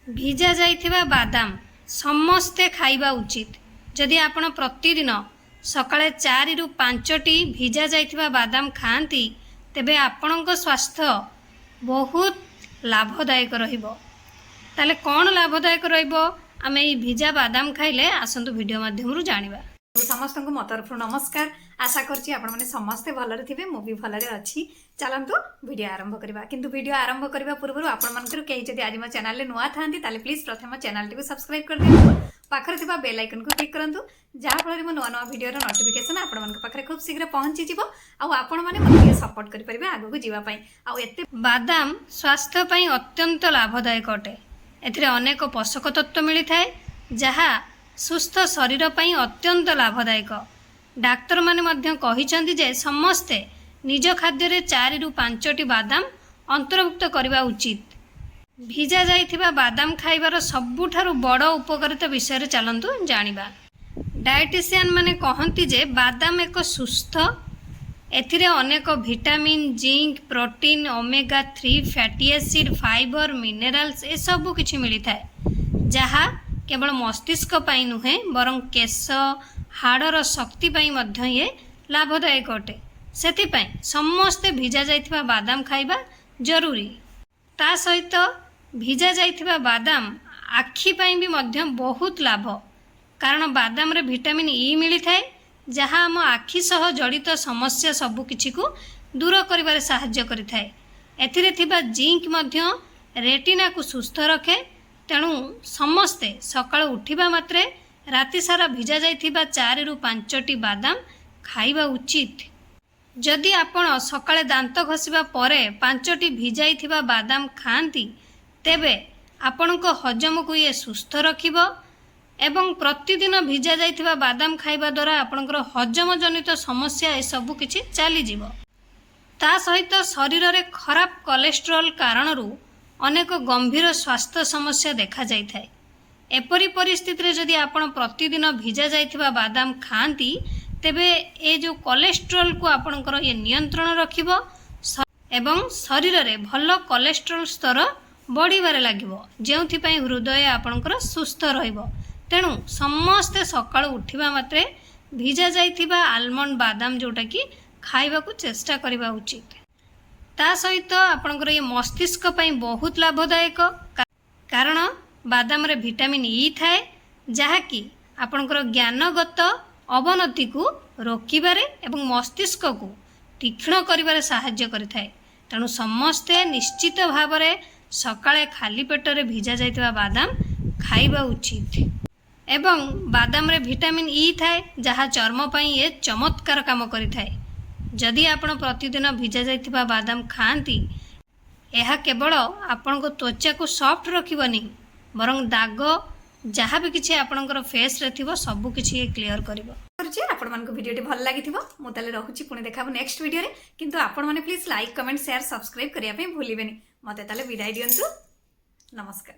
भिजा जाइथिबा बादाम समस्ते खाइबा उचित। जदि आपण प्रतिदिन सकाळे 4 रु 5टी भिजा जाइथिबा बादाम खाआंती तेबे आपणक स्वास्थ्य बहुत लाभदायक रहिबो। ताले कौन लाभदायक रहिबो आमे ई भिजा बादाम खाइले आसंतु वीडियो माध्यमरु जानिबा। समस्त को मो तरफ नमस्कार। आशा करछि आपण माने समस्ते भलरे थिबे, मो भी भलरे अछि। चलंतु वीडियो आरंभ करबा। किंतु वीडियो आरंभ करबा पूर्व आपण मानकर केही जदि आज मो चैनल ले नुआ थांती ताले प्लीज प्रथम चैनल टी को सब्सक्राइब कर दियौ, पाखरे थिबा बेल आइकन को क्लिक करंतु जहा फଳରେ मो नुआ नुआ वीडियो रो नोटिफिकेशन आपण मानक पाखरे खूब शीघ्र पहुंची जिवो आ आपण माने मते सपोर्ट करि परिबे आगु को जीवा पई। आ एते बादाम स्वास्थ्य पई अत्यंत लाभदायक अटे। एथिरे अनेक पोषक तत्व मिली थाए जहा सुस्थ शरीर पई अत्यंत लाभदायक। डाक्तर माने मध्य कहिसंती जे समस्ते निज खाद्य रे 4 रु 5टी बादाम अंतर्भुक्त करबा उचित। भिजा जाइथिबा बादाम खाइबार सबुठारु बड़ उपकारिता विषय रे चलंतु जानिबा। डायटिशियन माने कहंती जे बादाम एक सुस्थ, एथिरे अनेक vitamin, zinc, protein, omega 3 fatty acid, fibre, minerals ए सब किछि मिली थाए जहा केवल मस्तिष्क पाई नुहे बरं केश हाड़र शक्ति पाई मध्य ये लाभदायक अटे। सेथिपाई समस्ते भिजा जाइथिबा बादाम खाइबा जरूरी। ता सहित भिजा जाइथिबा बादाम आखि पाई भी मध्य बहुत लाभ, कारण बादाम रे विटामिन ई मिली थाए जहा हम आखि सह जड़ित समस्या सबु किछि को दूर करिबारे सहाय्य करि थाए। एथिरे थिबा जिंक मध्य रेटिना को सुस्थ रखे। तेणु समस्ते सकाळ उठिबा मात्रे राति सारा भिजा जाइथिबा 4 रु 5टी बादाम खाइबा उचित। जदि आपण सकाळे दांत घसिबा परे 5टी भिजाइथिबा बादाम खाआंती तेबे आपणको हजम को ये सुस्थ रखिबो एवं प्रतिदिन भिजा जाइथिबा बादाम खाइबा द्वारा आपणकर हजम जनित समस्या ए सब किछि चली जिवो। ता सहित शरीर रे खराब कोलेस्ट्रॉल कारणरू अनेक गंभीर स्वास्थ्य समस्या देखा जाय थाए। एपरी परिस्थिति रे जदि आपण प्रतिदिन भिजा जाइथिबा बादाम खाआंती तेबे ए जो कोलेस्ट्रॉल को आपणकर ये नियंत्रण रखिबो एवं शरीर रे भलो कोलेस्ट्रॉल स्तर बढ़िबारे लागिबो, जेउथि पई हृदय आपणकर सुस्थ रहिबो। तेणु समस्ते सकाळ उठिबा मात्रे भिजा जाइथिबा आलमंड बादाम जोटा कि खाइबा को चेष्टा करबा उचित। ता सहित आपणकर ये मस्तिष्क पई बहुत लाभदायक, कारण बादाम रे विटामिन ई थाए जहा कि आपणकर ज्ञानगत अवनति को रोकिबारे एवं मस्तिष्क को तीक्ष्ण करिबारे सहाय्य करिथाए। तेणु समस्ते निश्चित भावरे सकाळे खाली पेटरे भिजा जाइतिबा बादाम खाइबा उचित। एवं बादाम रे विटामिन ई थाए जहा चर्म पई ये चमत्कार काम करिथाए। जदि आपण प्रतिदिन भिजा जाइतिबा बादाम खाआंती एहा केवल आपण को त्वचा को सॉफ्ट रखिबनी बरं दाग जहाँ भी किसी आपणकर फेस रे थिबो सब किछि क्लियर करिवो। आपण मान को वीडियो टी भल लागिथिबो मो ताले रहुछि पुणी देखाबो नेक्स्ट वीडियो रे। किंतु आपण माने please like comment share subscribe करिया पे भूलिबेनी। मते ताले विदाई दियंतु। नमस्कार।